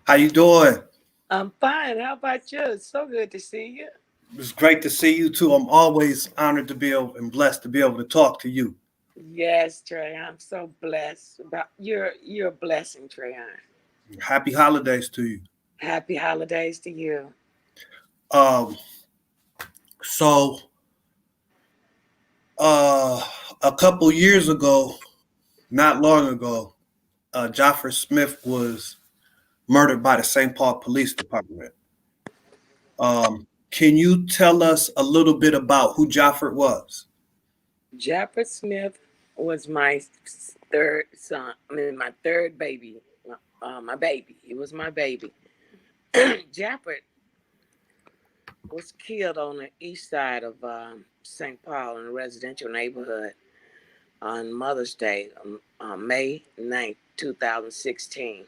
How you doing? I'm fine. How about you? It's so good to see you. It's great to see you too. I'm always honored to be able and blessed to be able to talk to you. Yes, Trey. I'm so blessed about you're a blessing, Treyon. Happy holidays to you. Happy holidays to you. Um, so uh, a couple years ago, not long ago, Jaffort Smith was murdered by the St. Paul Police Department. Can you tell us a little bit about who Jaffort was? Jaffort Smith was my third son. I mean, my third baby. My baby. He was my baby. Jaffort was killed on the east side of St. Paul in a residential neighborhood on Mother's Day, May 9th, 2016.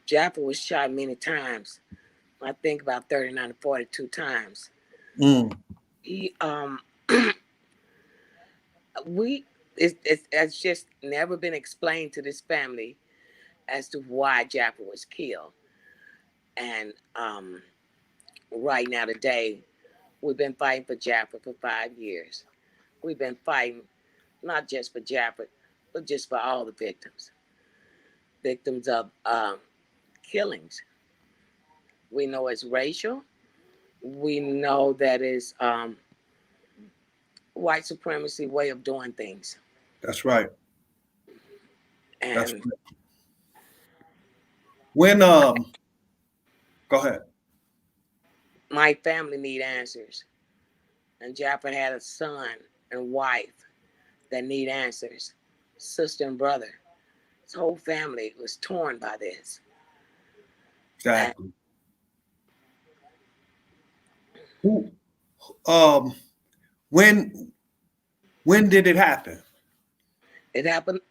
Jaffort was shot many times. I think about 39 to 42 times. Mm, He we it's just never been explained to this family as to why Jaffort was killed. And right now today, we've been fighting for Jaffort for 5 years. We've been fighting not just for Jaffort, but just for all the victims of killings. We know it's racial. We know that it's white supremacy way of doing things. that's right. That's And right. When go ahead. my family need answers. And Jafford had a son and wife that need answers, sister and brother. His whole family was torn by this. And Exactly. Who um when when did it happen? it happened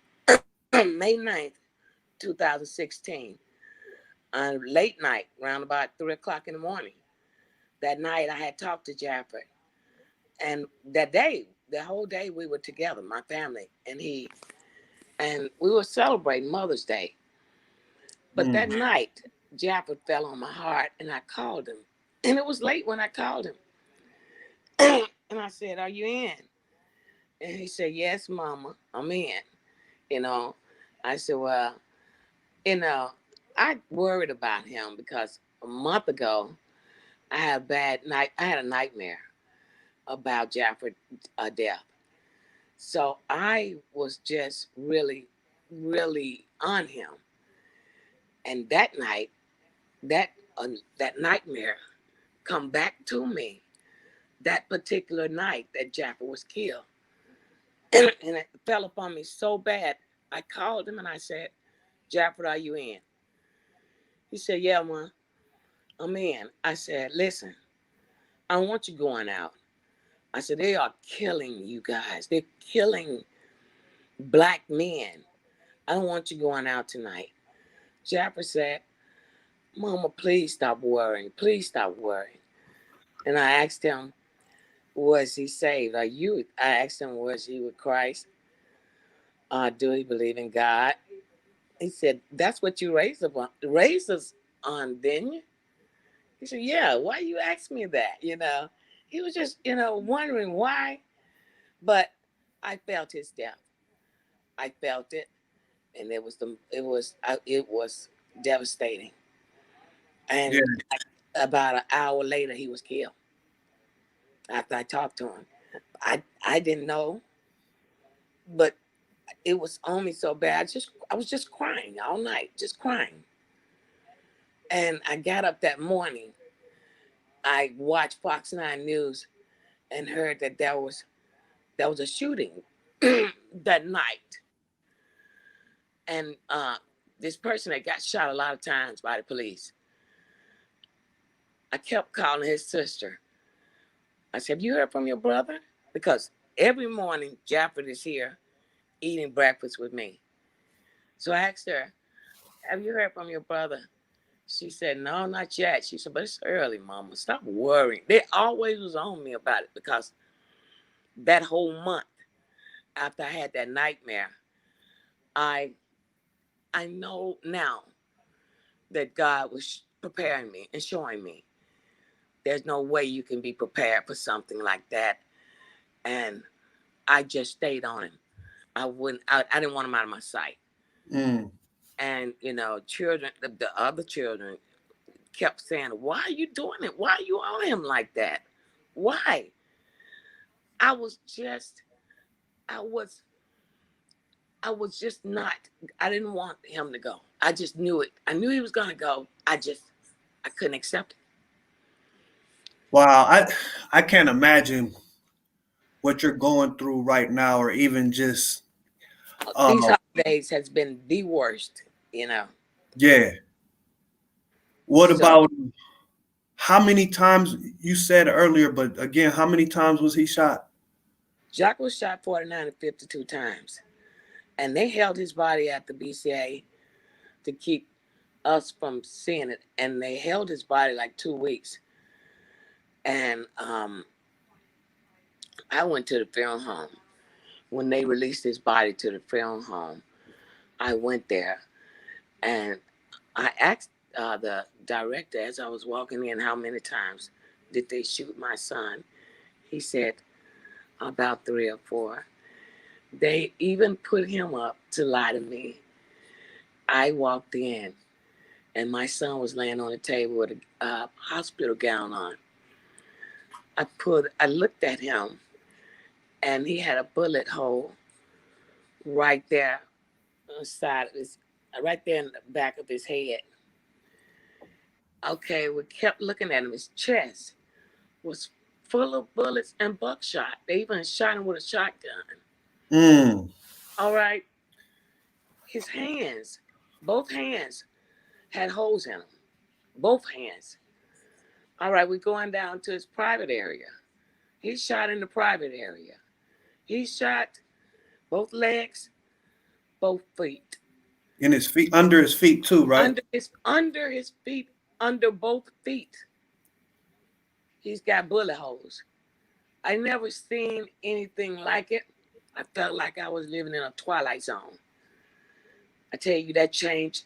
May 9th, 2016, on late night, around about 3 o'clock in the morning. That night, I had talked to Jafford. And that day, the whole day, we were together, my family and he. And we were celebrating Mother's Day. But that Mm, night, Jafford fell on my heart, and I called him. And it was late when I called him. And I said, "Are you in?" And he said, "Yes, Mama, I'm in." You know, I said, "Well, you know, I worried about him because a month ago I had a bad night. I had a nightmare about Jafford death. So I was just really, really on him. And that night, that that nightmare come back to me. That particular night that Jafford was killed, and it fell upon me so bad. I called him and I said, "Jafford, are you in?" He said, "Yeah, ma, I'm in." I said, "Listen, I don't want you going out." I said, "They are killing you guys. They're killing black men. I don't want you going out tonight." Jafford said, "Mama, please stop worrying. Please stop worrying." And I asked him, "Was he saved? Are you?" I asked him, "Was he with Christ? Do he believe in God?" He said, "That's what you raised us on, didn't you?" He said, "Yeah. Why you ask me that?" He was just wondering why. But I felt his death. I felt it, and it was devastating. yeah, And about an hour later, he was killed. After I talked to him, I didn't know, but it was on me so bad. I was just crying all night, just crying. And I got up that morning. I watched Fox 9 News and heard that there was a shooting that night, and this person that got shot a lot of times by the police. I kept calling his sister. I said, "Have you heard from your brother?" Because every morning Jafford is here eating breakfast with me. So I asked her, "Have you heard from your brother?" She said, "No, not yet." She said, "But it's early, Mama. Stop worrying." They always was on me about it because that whole month after I had that nightmare, I I know now that God was preparing me and showing me there's no way you can be prepared for something like that. And I just stayed on him. I didn't want him out of my sight. Mm. And, children, the other children kept saying, why are you doing it? Why are you on him like that? Why? I was just, I was, I was just not, I didn't want him to go. I just knew it. I knew he was going to go. I couldn't accept it. Wow, I can't imagine what you're going through right now, or even just These holidays has been the worst, yeah. What So about how many times you said earlier, but again, how many times was he shot? Jacques was shot 49 and 52 times. And they held his body at the BCA to keep us from seeing it. And they held his body like 2 weeks. And I went to the funeral home. When they released his body to the funeral home, I went there and I asked the director as I was walking in, how many times did they shoot my son? He said about 3 or 4. They even put him up to lie to me. I walked in and my son was laying on the table with a hospital gown on. I looked at him and he had a bullet hole right there on the side of his, right there in the back of his head. Okay, we kept looking at him. His chest was full of bullets and buckshot. They even shot him with a shotgun. Mm. All right. His hands, both hands, had holes in them. Both hands. All right, we're going down to his private area. He shot in the private area. He shot both legs, both feet. In his feet, under his feet too, right? Under his feet, under both feet. He's got bullet holes. I never seen anything like it. I felt like I was living in a twilight zone. I tell you, that changed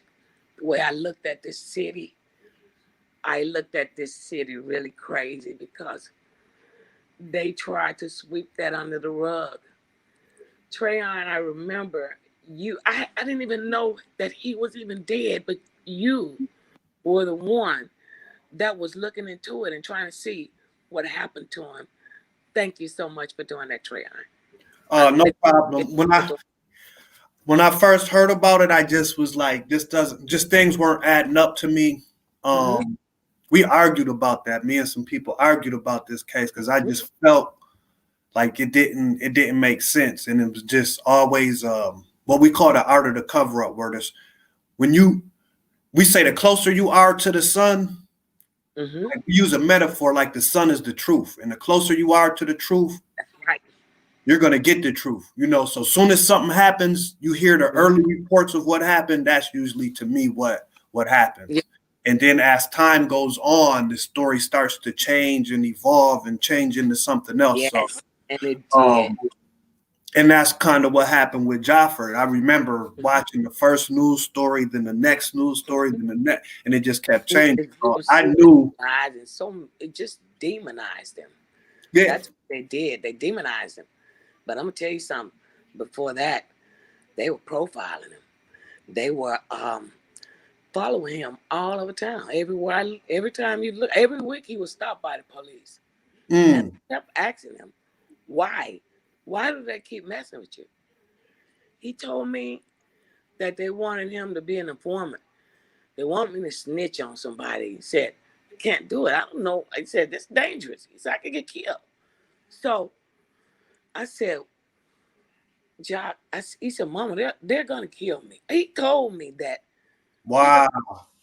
the way I looked at this city. I looked at this city really crazy because they tried to sweep that under the rug. Trayon, I remember I didn't even know that he was even dead, but you were the one that was looking into it and trying to see what happened to him. Thank you so much for doing that, Trayon. No problem. When I first heard about it, I just was like, this doesn't, just things weren't adding up to me. We argued about that. Me and some people argued about this case because I just felt like it didn't make sense, and it was just always what we call the art of the cover up, where this we say the closer you are to the sun, like we use a metaphor like the sun is the truth, and the closer you are to the truth, right, you're gonna get the truth. So soon as something happens, you hear the early reports of what happened. That's usually, to me, what happens. Yeah. And then as time goes on, the story starts to change and evolve and change into something else. Yes, So, and it did. And that's kind of what happened with Jaffort. I remember watching the first news story, then the next news story, then the next, and it just kept changing. So I knew. And it just demonized him. Yeah. That's what they did. They demonized him. But I'm gonna tell you something. Before that, they were profiling him. They were following him all over town. Everywhere, every time you look, every week he was stopped by the police. And I kept asking him, why? Why do they keep messing with you? He told me that they wanted him to be an informant. They want me to snitch on somebody. He said, I can't do it. I don't know. I said, that's dangerous. He said, I could get killed. So I said, Jock, he said, Mama, they're going to kill me. He told me that. Wow.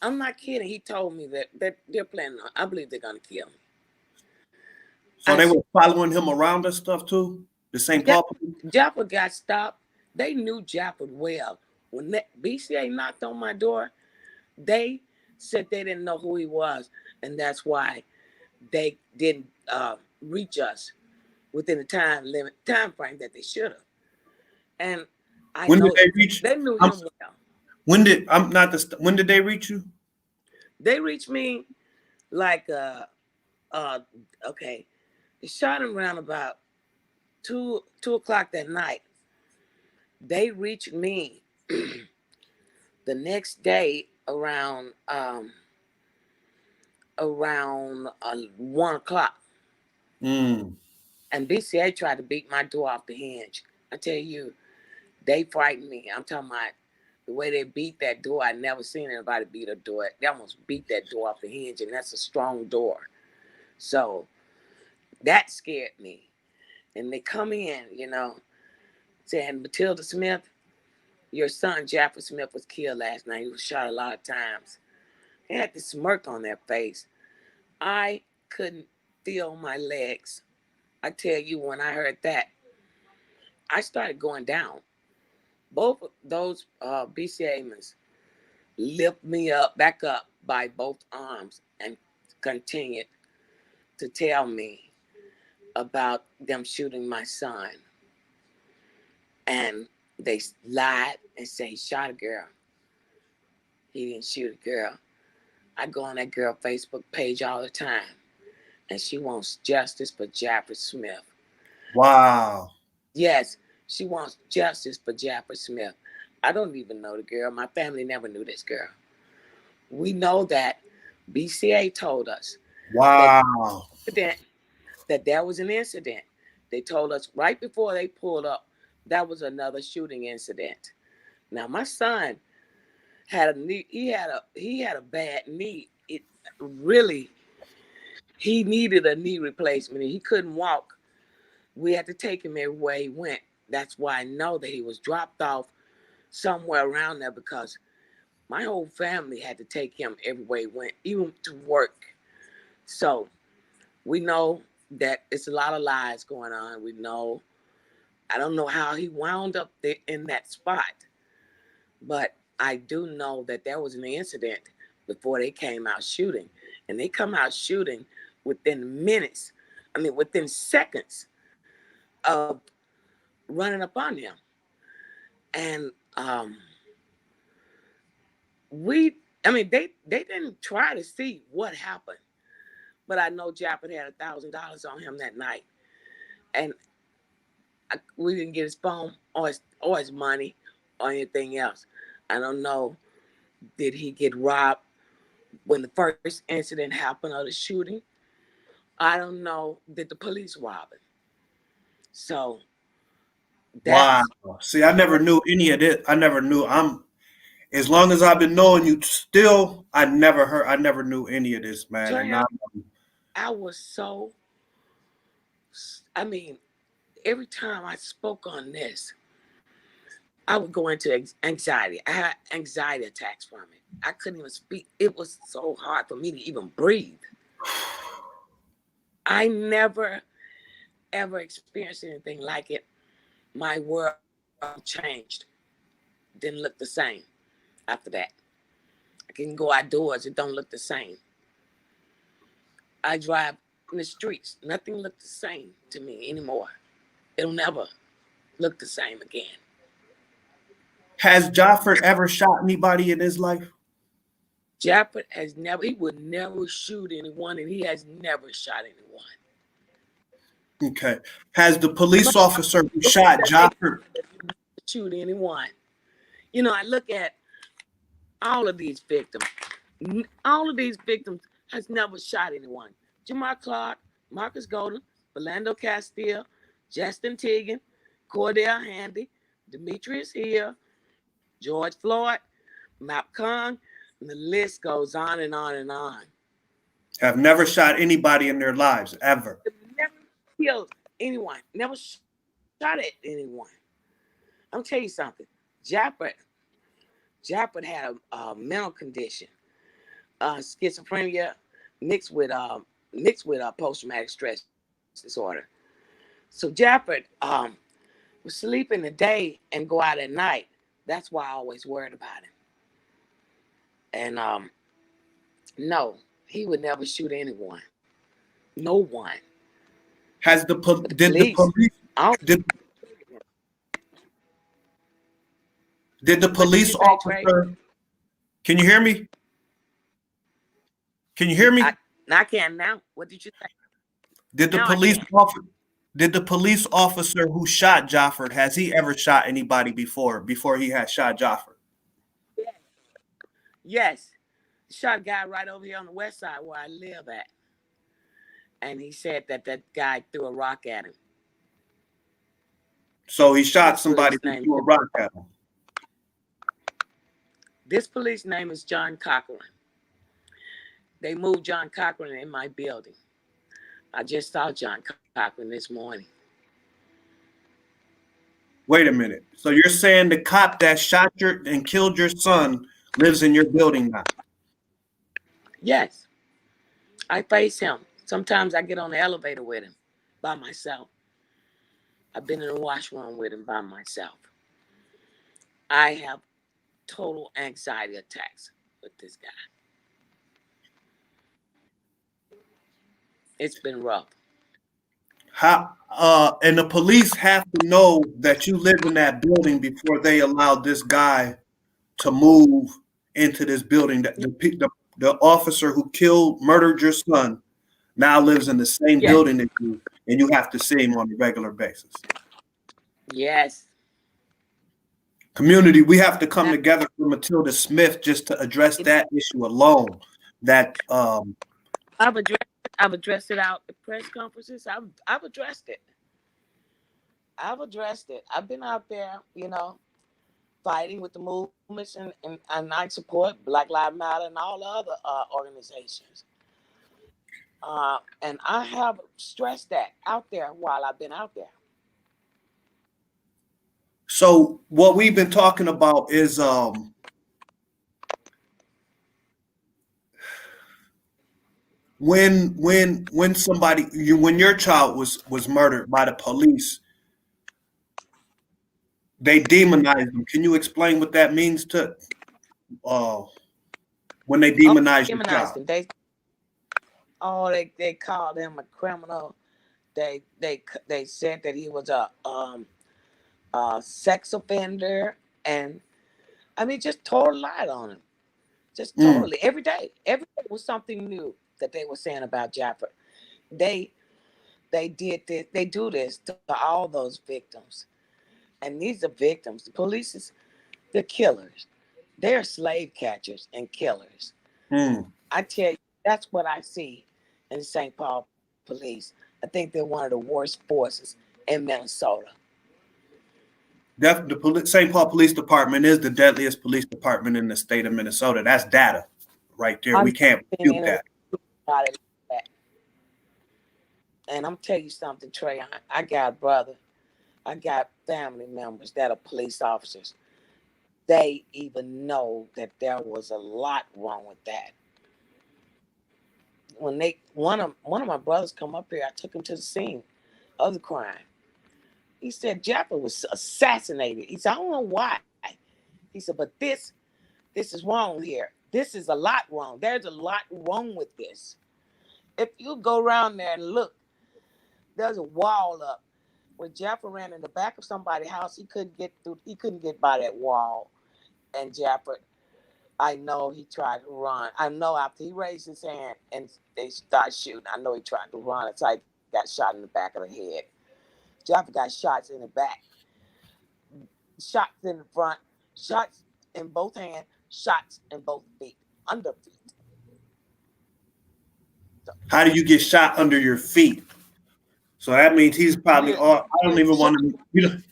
I'm not kidding. He told me that they're planning on, I believe they're going to kill me. So they were following him around and stuff too? The St. Paul? Jaffort got stopped. They knew Jaffort well. When BCA knocked on my door, they said they didn't know who he was. And that's why they didn't reach us within the time frame that they should have. And when did they reach? They knew him well. When did they reach you? They reached me like okay. They shot him around about 2 o'clock that night. They reached me the next day around 1 o'clock. Mm. And BCA tried to beat my door off the hinge. I tell you, they frightened me. I'm talking about the way they beat that door. I never seen anybody beat a door. They almost beat that door off the hinge, and that's a strong door. So that scared me. And they come in, saying, Matilda Smith, your son Jaffort Smith was killed last night. He was shot a lot of times. They had this smirk on their face. I couldn't feel my legs. I tell you, when I heard that, I started going down. Both of those BCA men lift me back up by both arms and continued to tell me about them shooting my son. And they lied and say he shot a girl. He didn't shoot a girl. I go on that girl Facebook page all the time, and she wants justice for Jaffort Smith. Wow. Yes, she wants justice for Jaffort Smith. I don't even know the girl. My family never knew this girl. We know that BCA told us Wow. that there was an incident. They told us right before they pulled up that was another shooting incident. Now my son had a knee. He had a bad knee. It really, he needed a knee replacement. He couldn't walk. We had to take him everywhere he went. That's why I know that he was dropped off somewhere around there, because my whole family had to take him everywhere he went, even to work. So we know that it's a lot of lies going on. We know, I don't know how he wound up there in that spot, but I do know that there was an incident before they came out shooting. And they come out shooting within minutes, within seconds of running up on him. And they didn't try to see what happened. But I know Jaffort had $1,000 on him that night. And we didn't get his phone or his money or anything else. I don't know, did he get robbed when the first incident happened of the shooting? I don't know, did the police rob him? So Wow. that's... See, I never knew any of this. I never knew. As long as I've been knowing you, still, I never knew any of this, man. And now, I was so, every time I spoke on this, I would go into anxiety. I had anxiety attacks from it. I couldn't even speak. It was so hard for me to even breathe. I never, ever experienced anything like it. My world changed. Didn't look the same after that. I can go outdoors. It don't look the same. I drive in the streets. Nothing looked the same to me anymore. It'll never look the same again. has Jaffort ever shot anybody in his life? Jaffort he would never shoot anyone, and he has never shot anyone. Okay. Has the police officer who shot Jaffort Shoot anyone? I look at all of these victims. All of these victims has never shot anyone. Jamar Clark, Marcus Golden, Philando Castile, Justin Teagan, Cordell Handy, Demetrius Hill, George Floyd, Map Kong, and the list goes on and on and on. have never shot anybody in their lives, ever? Never killed anyone. Never shot at anyone. I'm tell you something. Jaffort had a mental condition, schizophrenia mixed with post-traumatic stress disorder. So Jaffort would sleep in the day and go out at night. That's why I always worried about him. And no, he would never shoot anyone. No one. Has the did the police officer? Can you hear me? Can you hear me? I can now. What did you say? Did the Now I police can. officer did the police officer who shot Jaffort, has he ever shot anybody before he had shot Jaffort? Yes. Shot a guy right over here on the west side where I live at. And he said that guy threw a rock at him. So he shot This somebody police who name. threw a rock at him. This police name is John Cochran. They moved John Cochran in my building. I just saw John Cochran this morning. Wait a minute. So you're saying the cop that shot and killed your son lives in your building now? Yes. I face him. Sometimes I get on the elevator with him by myself. I've been in the washroom with him by myself. I have total anxiety attacks with this guy. It's been rough. How and the police have to know that you live in that building before they allow this guy to move into this building. That the officer who murdered your son now lives in the same Yes. building as you, and you have to see him on a regular basis. Yes. Community, we have to come together for Matilda Smith just to address that issue alone. That I've addressed it out at press conferences. I've addressed it. I've been out there, fighting with the movements, and I support Black Lives Matter and all the other organizations. And I have stressed that out there while I've been out there. So what we've been talking about is when your child was murdered by the police, they demonized them. Can you explain what that means to when they demonize your child? Them. They called him a criminal. They said that he was a sex offender, and I mean, just total lied on him. Just totally. Every day was something new that they were saying about Jaffort. They did this. They do this to all those victims, and these are victims. The police they're killers. They're slave catchers and killers. I tell you, that's what I see in St. Paul Police. I think they're one of the worst forces in Minnesota. The St. Paul Police Department is the deadliest police department in the state of Minnesota. That's data right there. We can't refute that. And I'm telling you something, Trey. I got a brother. I got family members that are police officers. They even know that there was a lot wrong with that. When one of my brothers come up here, I took him to the scene of the crime. He said Jaffort was assassinated. He said, I don't know why. He said, but this is wrong here. This is a lot wrong. There's a lot wrong with this. If you go around there and look, there's a wall up. When Jaffort ran in the back of somebody's house, he couldn't get through. He couldn't get by that wall. And Jaffort, I know he tried to run. I know after he raised his hand and they started shooting, I know he tried to run. It's like he got shot in the back of the head. Jaffort got shots in the back, shots in the front, shots in both hands, shots in both feet, under feet. So, how do you get shot under your feet? So that means he's probably. I don't even want to.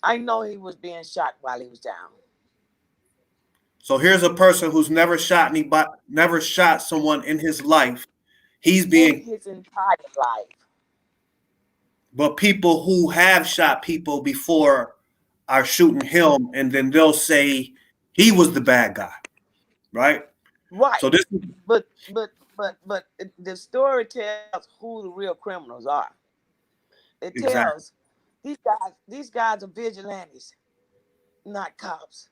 I know he was being shot while he was down. So here's a person who's never shot anybody, never shot someone in his life. He's being in his entire life. But people who have shot people before are shooting him, and then they'll say he was the bad guy, right? Right. So this, but the story tells who the real criminals are. It tells these guys are vigilantes, not cops.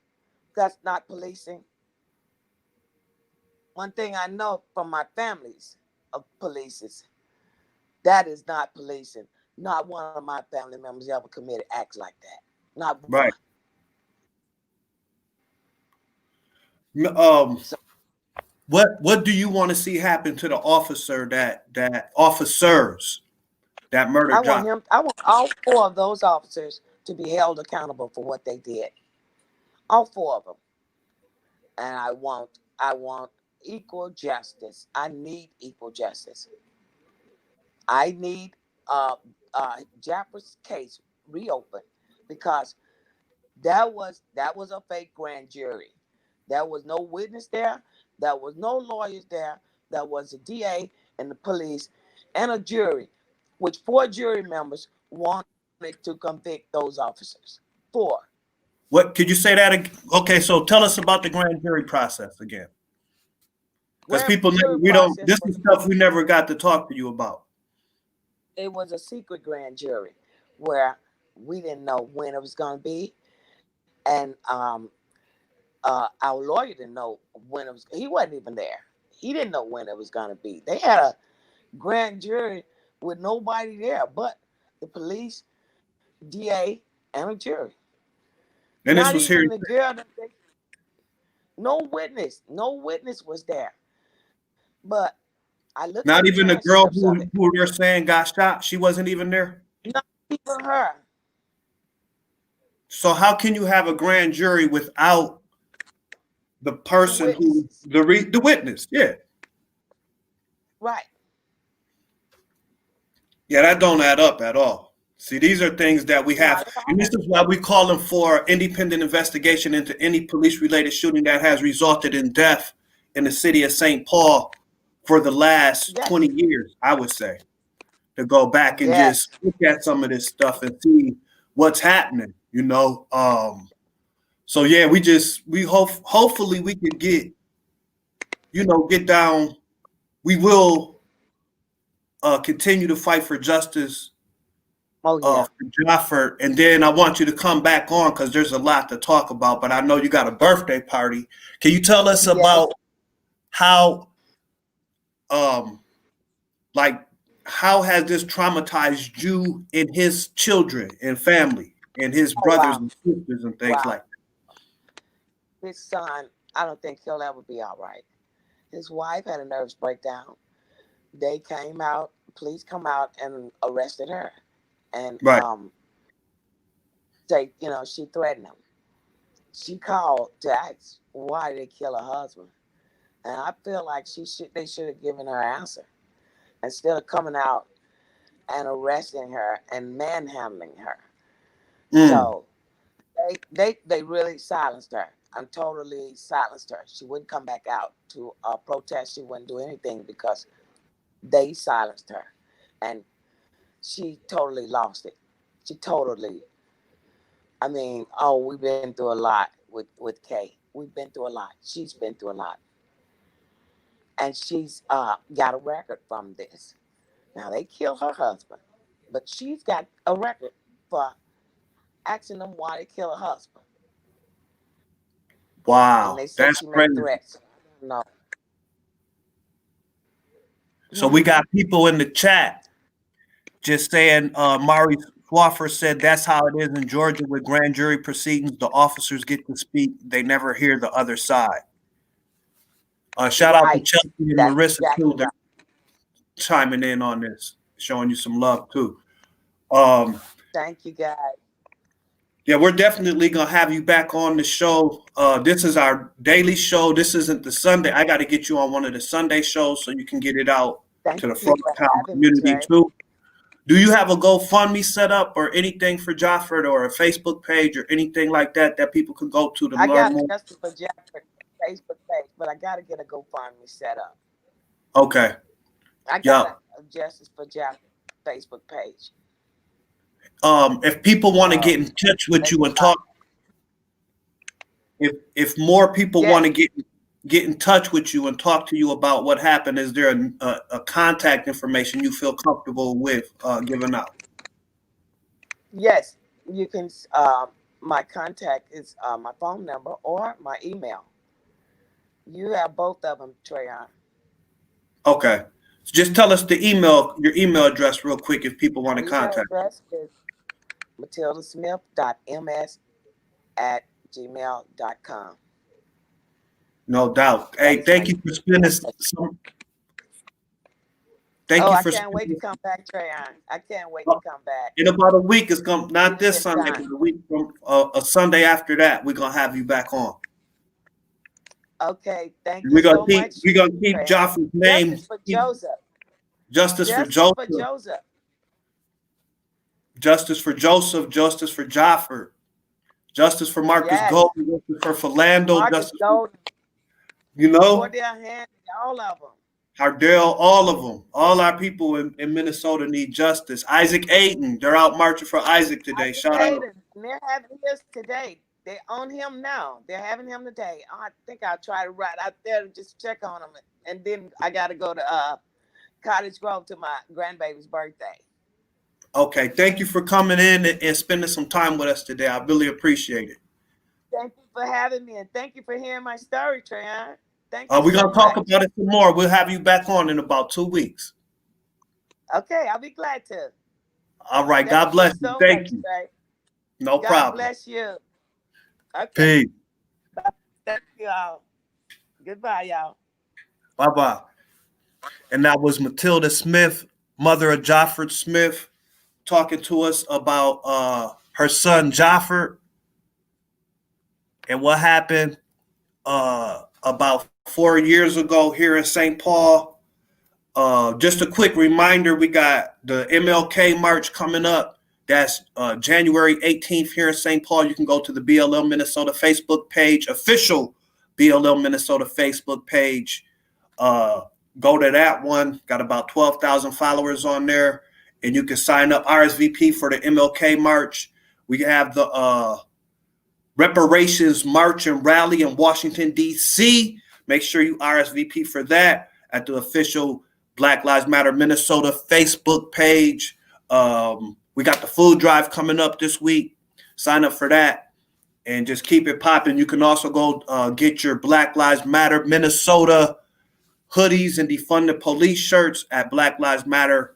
That's not policing. One thing I know from my families of police, that is not policing. Not one of my family members ever committed acts like that. Not one. Right. What do you want to see happen to the officers that murdered Jaffort? I want all four of those officers to be held accountable for what they did. All four of them. And I want equal justice. I need equal justice. I need Jaffort's case reopened because that was a fake grand jury. There was no witness there. There was no lawyers there. There was a DA and the police and a jury, which four jury members wanted to convict those officers. Four. What could you say that again? Okay, so tell us about the grand jury process again, because Grand people jury we don't. process This was is stuff we never got to talk to you about. it was a secret grand jury where we didn't know when it was going to be, and our lawyer didn't know when it was. He wasn't even there. He didn't know when it was going to be. They had a grand jury with nobody there but the police, DA, and a jury. And this Not was here. even the girl that they, no witness was there. But I looked at Not the even the girl transcripts of it. who they're saying got shot. She wasn't even there. Not even her. So how can you have a grand jury without the The person who witnesses. the witness? Yeah, Right. yeah, that don't add up at all. See, these are things that we have, Not at and this all. is why we call them for independent investigation into any police-related shooting that has resulted in death in the city of St. Paul for the last Yes. 20 years, I would say, to go back and Yes. just look at some of this stuff and see what's happening, you know. So yeah, we hopefully we could get, get down. We will continue to fight for justice Oh yeah. for Jaffort, and then I want you to come back on because there's a lot to talk about. But I know you got a birthday party. Can you tell us Yes. about how, um, like, how has this traumatized you and his children and family and his Oh brothers wow. and sisters and things Wow. like His son, I don't think he'll ever be all right. His wife had a nervous breakdown. They came out, police come out and arrested her. And that? Right. she threatened him. She called to ask why they kill her husband. And I feel like they should have given her an answer instead of coming out and arresting her and manhandling her. Mm. So they really silenced her. And totally silenced her. She wouldn't come back out to protest. She wouldn't do anything because they silenced her, and she totally lost it. She totally. I mean, oh, we've been through a lot with Kay. We've been through a lot. She's been through a lot, and she's got a record from this. Now they killed her husband, but she's got a record for asking them why they killed her husband, and Wow, they said that's she made crazy. threats. No. So we Hmm. got people in the chat just saying, Mari Swaffer said that's how it is in Georgia with grand jury proceedings. The officers get to speak; they never hear the other side. Shout out to Right. Chelsea and That's Marissa exactly too. They're right. chiming in on this, showing you some love too. Um, Thank you, guys. yeah, we're definitely gonna have you back on the show. This is our daily show. This isn't the Sunday. I got to get you on one of the Sunday shows so you can get it out Thank to the you for Frogtown having me, community Trey. too. Do you have a GoFundMe set up or anything for Jaffort or a Facebook page or anything like that that people can go to I learn got a more? Justice for Jaffort Facebook page, but I got to get a GoFundMe set up. Okay. I got Yeah. a Justice for Jaffort Facebook page. If people want to So get in touch with you and talk, everybody, if more people want yes, to get in touch with you and talk to you about what happened, is there a contact information you feel comfortable with giving out? yes, you can. My contact is my phone number or my email. You have both of them, Treyon. Okay. So just tell us your email address real quick if people want My to email contact. address is matildasmith.ms@gmail.com. No doubt. Hey, thank you for spending some. Thank you I for can't wait to spending. come back, Trayon. I can't wait to come back. In about a week, it's going not It's this been Sunday, time. but a week from a Sunday after that, we're gonna have you back on. Okay, thank you We're gonna so keep much, we're gonna keep Trayon. Jaffort's name. Justice for Joseph. Justice for Justice for Joseph. Joseph. Justice for Joseph. Justice for Jaffort. Justice for Marcus Yes. Golden. Justice for Philando. Marcus Justice Golden. for, Cordell Hand, all of them. Hardell, all of them. All our people in Minnesota need justice. Isaac Aiden, they're out marching for Isaac today. Shout out. And they're having his today. They own him now. They're having him today. I think I'll try to ride out there to just check on him. And then I got to go to Cottage Grove to my grandbaby's birthday. Okay, thank you for coming in and spending some time with us today. I really appreciate it. Thank you for having me, and thank you for hearing my story, Trayon. Thank We're you going to talk about it some more. We'll have you back on in about 2 weeks. Okay, I'll be glad to. All right, God bless you. Thank you. No problem. God bless you. Okay. Peace. Thank you all. Goodbye, y'all. Bye-bye. And that was Matilda Smith, mother of Jaffort Smith, talking to us about her son Jaffort and what happened about 4 years ago here in St. Paul. Just a quick reminder, we got the MLK March coming up. That's January 18th here in St. Paul. You can go to the BLM Minnesota Facebook page, official BLM Minnesota Facebook page. Go to that one. Got about 12,000 followers on there. And you can sign up RSVP for the MLK March. We have the Reparations March and Rally in Washington, D.C. Make sure you RSVP for that at the official Black Lives Matter Minnesota Facebook page. We got the food drive coming up this week. Sign up for that and just keep it popping. You can also go get your Black Lives Matter Minnesota hoodies and defund the police shirts at Black Lives Matter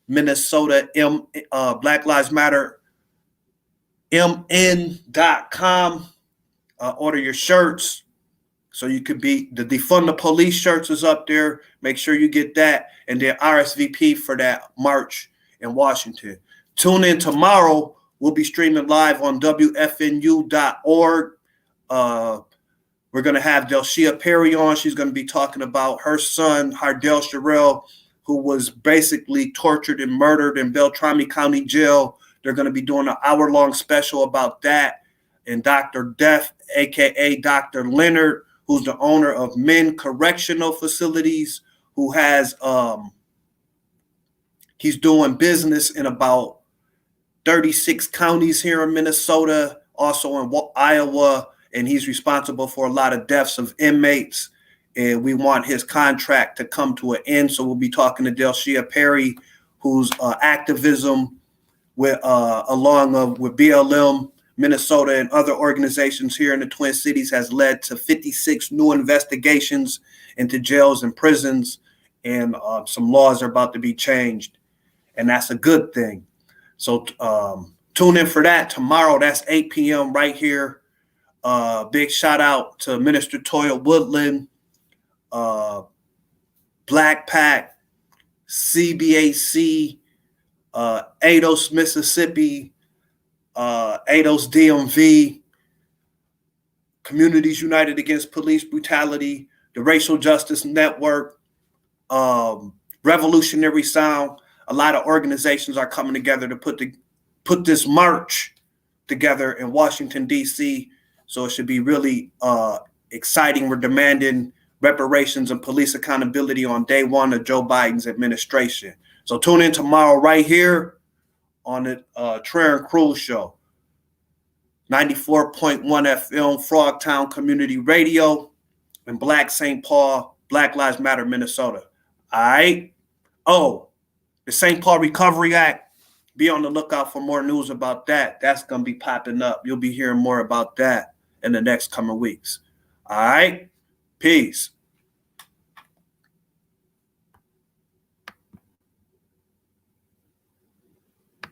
Minnesota, Black Lives Matter mn.com. Order your shirts so you could be the defund the police shirts is up there. Make sure you get that and then RSVP for that march in Washington. Tune in tomorrow. We'll be streaming live on WFNU.org. We're going to have Delshia Perry on. She's going to be talking about her son, Hardell Sherrill, who was basically tortured and murdered in Beltrami County Jail. They're going to be doing an hour-long special about that. And Dr. Death, a.k.a. Dr. Leonard, who's the owner of Men Correctional Facilities, who has he's doing business in about 36 counties here in Minnesota, also in Iowa, and he's responsible for a lot of deaths of inmates. And we want his contract to come to an end. So we'll be talking to Delshia Perry, whose activism with with BLM Minnesota and other organizations here in the Twin Cities has led to 56 new investigations into jails and prisons, and some laws are about to be changed, and that's a good thing. So tune in for that tomorrow. That's 8 p.m. right here. Big shout out to Minister Toya Woodland, Black Pack, CBAC, ADOS Mississippi, ADOS DMV, Communities United Against Police Brutality, the Racial Justice Network, Revolutionary Sound. A lot of organizations are coming together to put this march together in Washington, D.C. So it should be really exciting. We're demanding reparations and police accountability on day one of Joe Biden's administration. So tune in tomorrow right here on the Traer and Cruz Show. 94.1 FM, Frogtown Community Radio in Black St. Paul, Black Lives Matter, Minnesota. All right? Oh, the St. Paul Recovery Act. Be on the lookout for more news about that. That's going to be popping up. You'll be hearing more about that in the next coming weeks. All right? Peace.